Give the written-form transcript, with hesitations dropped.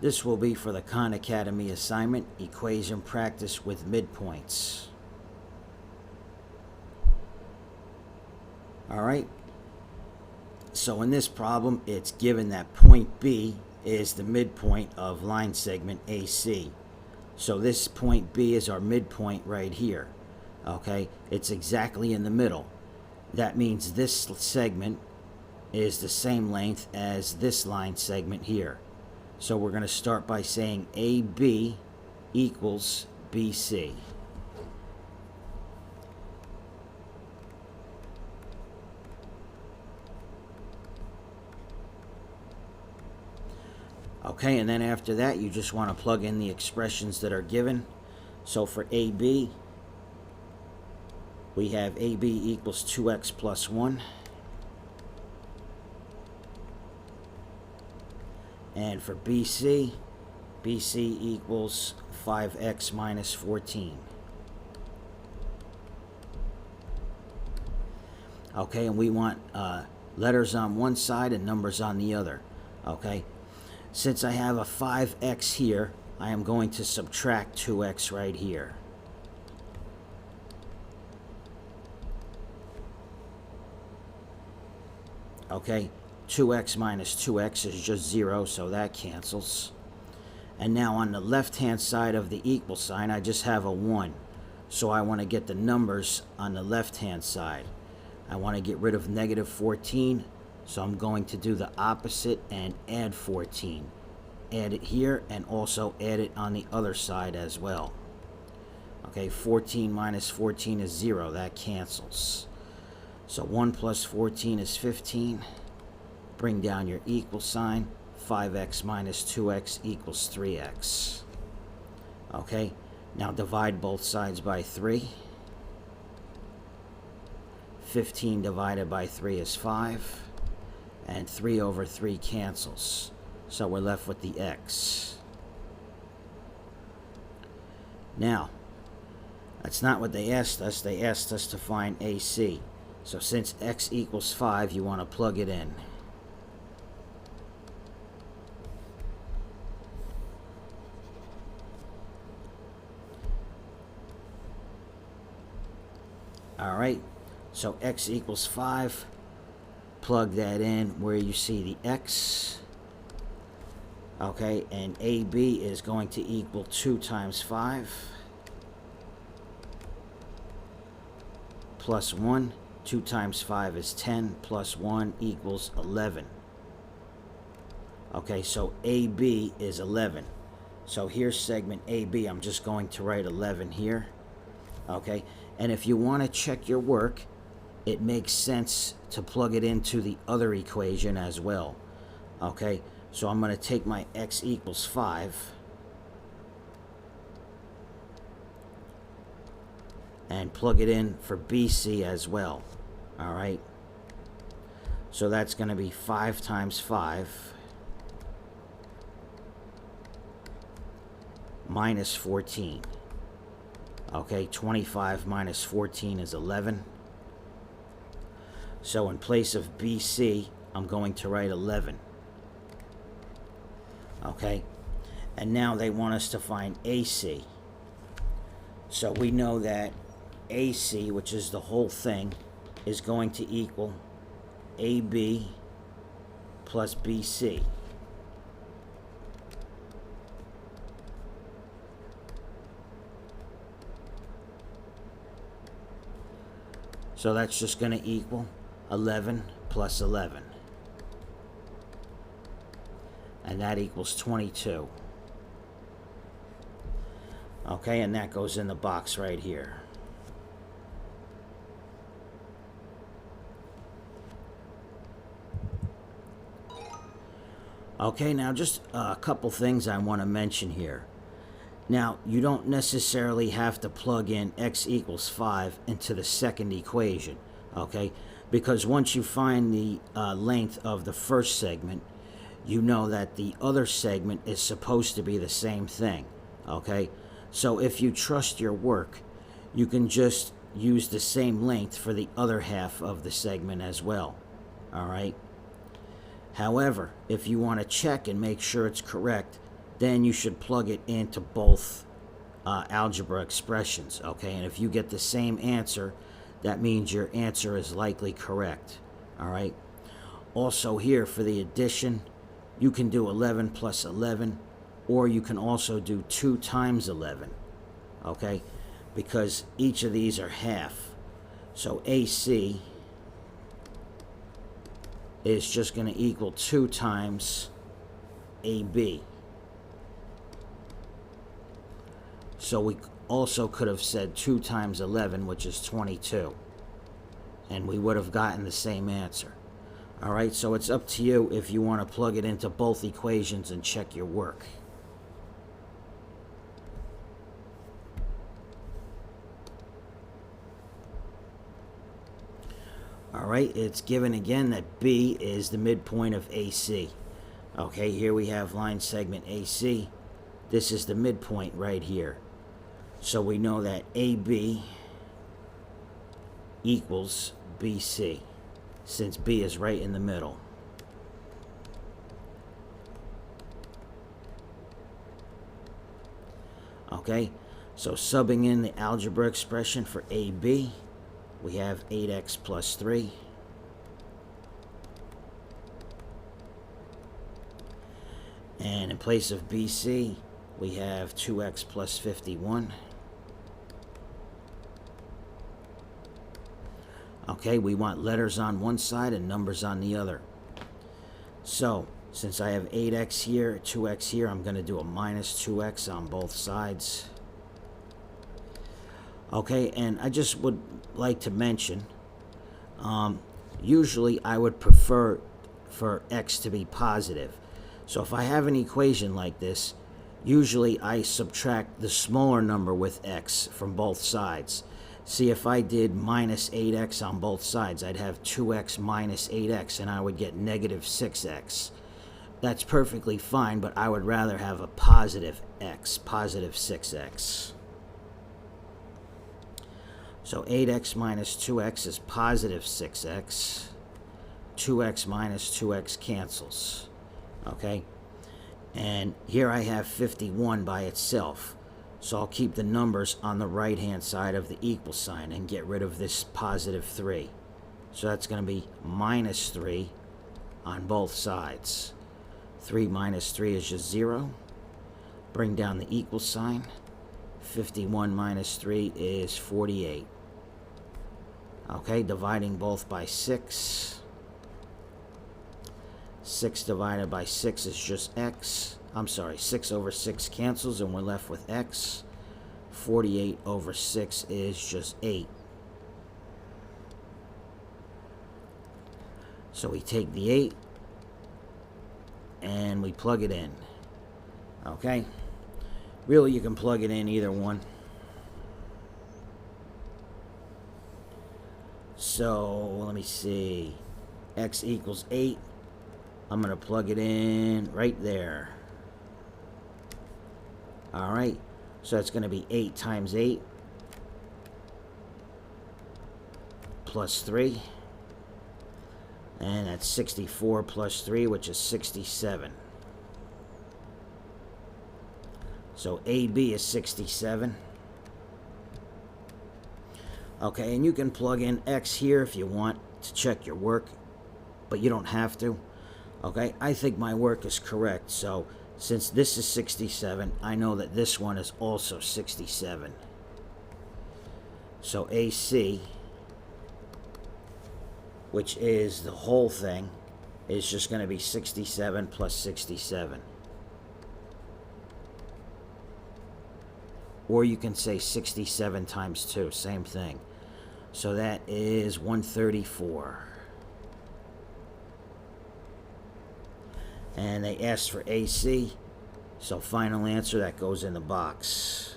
This will be for the Khan Academy assignment, equation practice with midpoints. Alright, so in this problem, it's given that point B is the midpoint of line segment AC. So this point B is our midpoint right here. Okay, it's exactly in the middle. That means this segment is the same length as this line segment here. So we're going to start by saying AB equals BC. Okay, and then after that, you just want to plug in the expressions that are given. So for AB, we have AB equals 2x plus 1. And for BC, BC equals 5x minus 14. Okay, and we want letters on one side and numbers on the other. Okay, since I have a 5x here, I am going to subtract 2x right here. Okay, 2x minus 2x is just 0, so that cancels. And now on the left-hand side of the equal sign, I just have a 1. So I want to get the numbers on the left-hand side. I want to get rid of negative 14, so I'm going to do the opposite and add 14. Add it here and also add it on the other side as well. Okay, 14 minus 14 is 0. That cancels. So 1 plus 14 is 15. Bring down your equal sign. 5x minus 2x equals 3x. Okay, now divide both sides by 3. 15 divided by 3 is 5. And 3 over 3 cancels. So we're left with the x. Now, that's not what they asked us. They asked us to find AC. So since x equals 5, you want to plug it in. Alright, so x equals 5. Plug that in where you see the x. Okay, and AB is going to equal 2 times 5 plus 1. 2 times 5 is 10 plus 1 equals 11. Okay, so AB is 11. So here's segment AB. I'm just going to write 11 here. Okay, and if you want to check your work, it makes sense to plug it into the other equation as well. Okay, so I'm going to take my x equals 5 and plug it in for BC as well. Alright, so that's going to be 5 times 5 minus 14. Okay, 25 minus 14 is 11. So in place of BC, I'm going to write 11. Okay, and now they want us to find AC. So we know that AC, which is the whole thing, is going to equal AB plus BC. So that's just going to equal 11 plus 11. And that equals 22. Okay, and that goes in the box right here. Okay, now just a couple things I want to mention here. Now, you don't necessarily have to plug in x equals 5 into the second equation, okay? Because once you find the length of the first segment, you know that the other segment is supposed to be the same thing, okay? So if you trust your work, you can just use the same length for the other half of the segment as well, all right? However, if you want to check and make sure it's correct, then you should plug it into both algebra expressions, okay? And if you get the same answer, that means your answer is likely correct, all right? Also here for the addition, you can do 11 plus 11, or you can also do 2 times 11, okay? Because each of these are half. So AC is just going to equal 2 times AB. So we also could have said 2 times 11, which is 22. And we would have gotten the same answer. All right, so it's up to you if you want to plug it into both equations and check your work. All right, it's given again that B is the midpoint of AC. Okay, here we have line segment AC. This is the midpoint right here. So we know that AB equals BC, since B is right in the middle. Okay, so subbing in the algebra expression for AB, we have 8x plus 3. And in place of BC, we have 2x plus 51. Okay, we want letters on one side and numbers on the other. So, since I have 8x here, 2x here, I'm going to do a minus 2x on both sides. Okay, and I just would like to mention, usually I would prefer for x to be positive. So if I have an equation like this, usually I subtract the smaller number with x from both sides. See, if I did minus 8x on both sides, I'd have 2x minus 8x, and I would get negative 6x. That's perfectly fine, but I would rather have a positive x, positive 6x. So 8x minus 2x is positive 6x. 2x minus 2x cancels. Okay? And here I have 51 by itself. So I'll keep the numbers on the right-hand side of the equal sign and get rid of this positive 3. So that's going to be minus 3 on both sides. 3 minus 3 is just 0. Bring down the equal sign. 51 minus 3 is 48. Okay, dividing both by 6. 6 divided by 6 is just x. I'm sorry, 6 over 6 cancels and we're left with x. 48 over 6 is just 8. So we take the 8 and we plug it in. Okay? Really, you can plug it in either one. So, let me see. X equals 8. I'm going to plug it in right there. Alright, so that's going to be 8 times 8 plus 3. And that's 64 plus 3, which is 67. So AB is 67. Okay, and you can plug in X here if you want to check your work, but you don't have to. Okay, I think my work is correct, so since this is 67, I know that this one is also 67. So AC, which is the whole thing, is just going to be 67 plus 67. Or you can say 67 times 2, same thing. So that is 134. And they asked for AC, so final answer, that goes in the box.